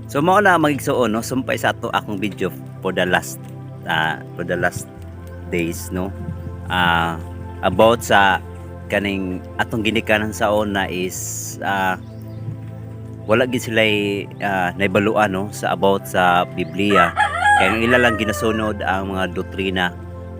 So mao na magigsuon no, sumpay sa ato akong video for the last days no. About sa kaning atong ginikanan sa una is wala gid sila naibaluan no sa about sa Biblia. Kaya ang ila lang ginasunod ang mga doktrina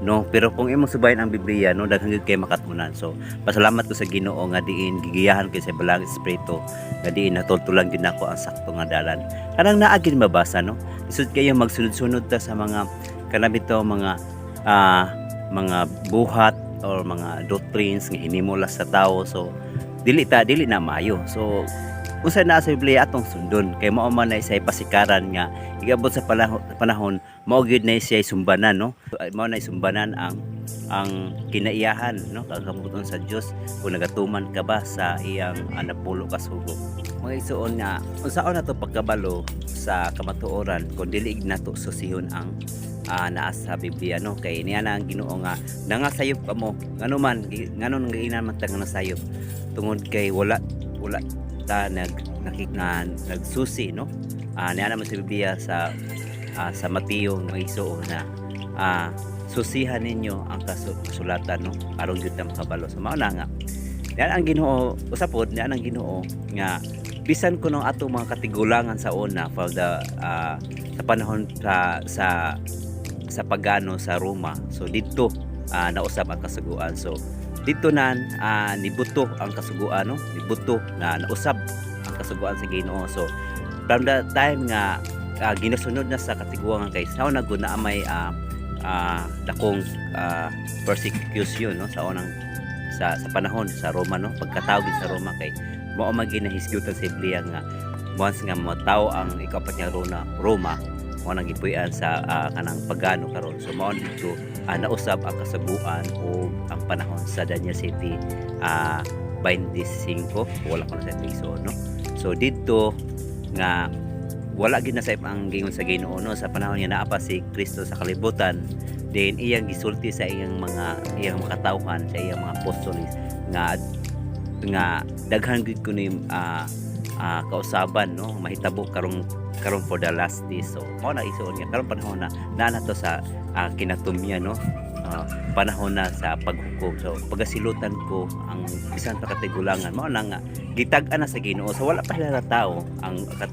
no, pero kung imong subayin ang Biblia no, daghang gyud kay makatunan. So pasalamat ko sa Ginoo nga diin gigiyahan kay sa balang espiritu nga diin natultulan gid nako ang sakto nga dalan. Kanang naa gid mabasa no, isud kayo magsunod-sunod ta sa mga kanabito mga buhat or mga doctrines nga hinimula sa tao. So dili na maayo. So unsa na sa Biblia atong sundon kay mao man na isay pasikaran nga igabot sa panahon mao gyud na siya sumbanan no. Mao na sumbanan ang kinaiyahan no, kagabuton sa Dios kung nagatuman ka ba sa iyang napulo ka sugo. Mga igsoon nga unsaon nato pagkabalo sa kamatuoran kung dili nato susihon ang naa sa Biblia no, kay niya na ang Ginoo nga nangasayop ka mo nganuman nganon nga inan man tag nasayop tungod kay wala ta nagsusi no. Niya naman sa Biblia sa Mateo nga igsuon na susihan ninyo ang kasulatan no aron gyud ta makabalo. So mao na nga yan ang Ginoo usapod, yan ang Ginoo nga bisan kuno ato mga katigulangan sa una for the sa panahon sa pagano sa Roma. So dito nausab ang kasuguan. So dito nibuto ang kasuguan no, nibuto na nausab ang kasuguan sa Ginoo. So from the time nga ginasunod na sa katiguangan kay sao na gud na may dakong persecution no sa unang sa panahon sa Roma no, pagkatawag sa Roma kay mao man ginahisgutan sa Biblia nga once nga mataw ang ikapat nga Roma mo nang gipuy-an sa kanang pagano karon. So mao dito nausab ang kasaguan o ang panahon sa Daniel City 25 wala ko na sa episode no. So dito nga wala gid na sa ang gingon sa Ginoo no, sa panahon nga naa pa si Kristo sa kalibutan, then iyang gisulti sa iyang mga katawhan sa iyang mga apostoles nga daghan gid kuno kausaban no mahitabo karong for the last days. So mao na isuon nga karong panahon na nato sa kinatumya no, panahon na sa paghukom. So pagasilutan ko ang bisan pa katigulangan mao na nga gitag-an na sa Ginoo. So wala pa sila tao sa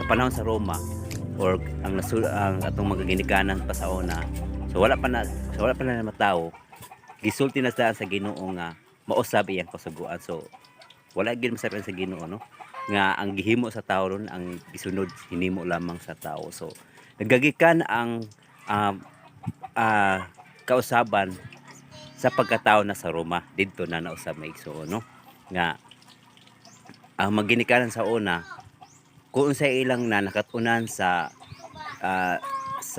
panahon sa Roma or ang atong mga ginikanan pa sa una. So wala pa na matao, gisulti na sa Ginoo nga mausab iyang kasuguan. So wala gid masabi sa Ginoo no nga ang gihimo sa tao ron ang gisunod hinimo lamang sa tao. So nagagikan ang kausaban sa pagkatao na sa Roma didto na nausab may igsoon no nga ang maginikanan sa una kung sa ilang na nakatunan sa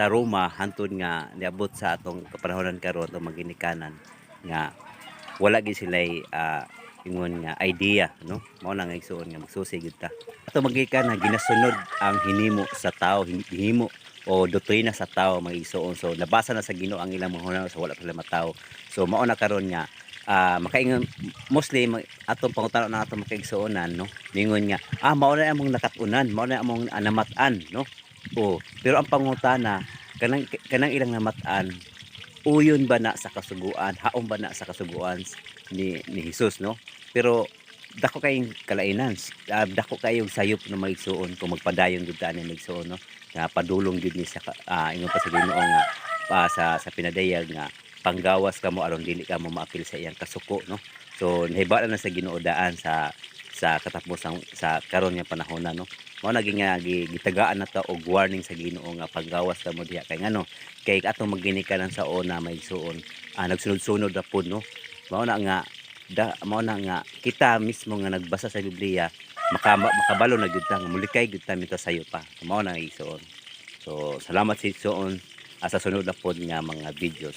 Roma hantod nga niabot sa atong kapanahonan karon atong maginikanan nga wala gid sila ingon nga idea no, mao na nga igsuon nga magsusi gyud ta ato magikan na ginasunod ang hinimo sa tao, hinimo o doktrina sa tao mga igsuon. So nabasa na sa Ginoo ang ilang mga hunahon, so wala pa matao. So mao na karon nga makaingon mostly atong pangutana na atong makaigsuonan no, ningon nga mao na among nakatunan, mao na among namatan no. Pero ang pangutana kanang ilang namatan uyon ba na sa kasuguan, haom ba na sa kasuguan ni Jesus no. Pero dako kayong kalainan, dako kayong sayop na maigsuon kung magpadayon gud ta ni maigsuon no, nga padulong gud ni sa ingon pa sa Ginoo nga sa pinadayag nga panggawas ka mo aron dili ka mo maapil sa iyang kasuko no. So nahibala na sa Ginoo daan sa katapusang sa karon nga panahon no. Mao naging gitagaan na ta og warning sa Ginoo nga paggawas ta mo diha kay ngano kay atong maginikanan sa una maigsuon nagsunod-sunod ra pud no. Mao na nga kita mismo nga nagbasa sa Biblia makabalo na gyud ta nga mulikay gyud ta mito sayo pa. Mao na igsuon. So salamat sa igsuon sa sunod na pod nga mga videos.